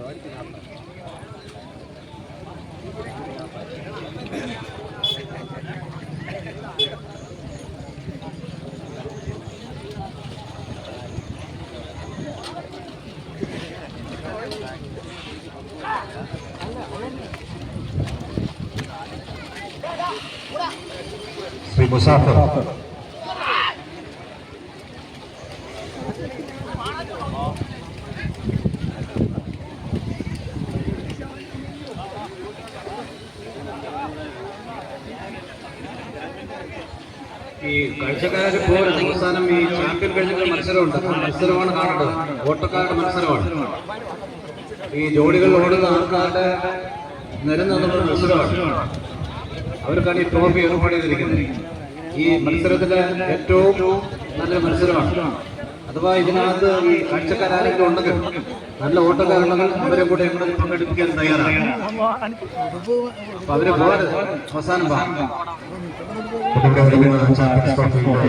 Sri Musafir. ഈ കാഴ്ചക്കാരെ പോലെ അവസാനം ഈ ചാമ്പ്യൻ കഴിഞ്ഞ മത്സരമുണ്ട്. ആ മത്സരമാണ് കാണേണ്ടത്. ഓട്ടക്കാരുടെ മത്സരമാണ്. ഈ ജോഡികൾ ഓടുന്ന ആൾക്കാരുടെ നിരന്നുള്ള മത്സരമാണ്. അവർക്കാണ് ഈ ട്രോഫി ഏർപ്പാട് ചെയ്തിരിക്കുന്നത്. ഈ മത്സരത്തിലെ ഏറ്റവും നല്ല മത്സരമാണ്. അഥവാ ഇതിനകത്ത് ഈ കാഴ്ചക്കാരെങ്കിലും ഉണ്ടെങ്കിൽ, നല്ല ഓട്ടക്കാരുണ്ടെങ്കിൽ അവരെ കൂടെ പങ്കെടുപ്പിക്കാൻ തയ്യാറാണ്. അപ്പൊ അവരെ പോകാതെ അവസാനം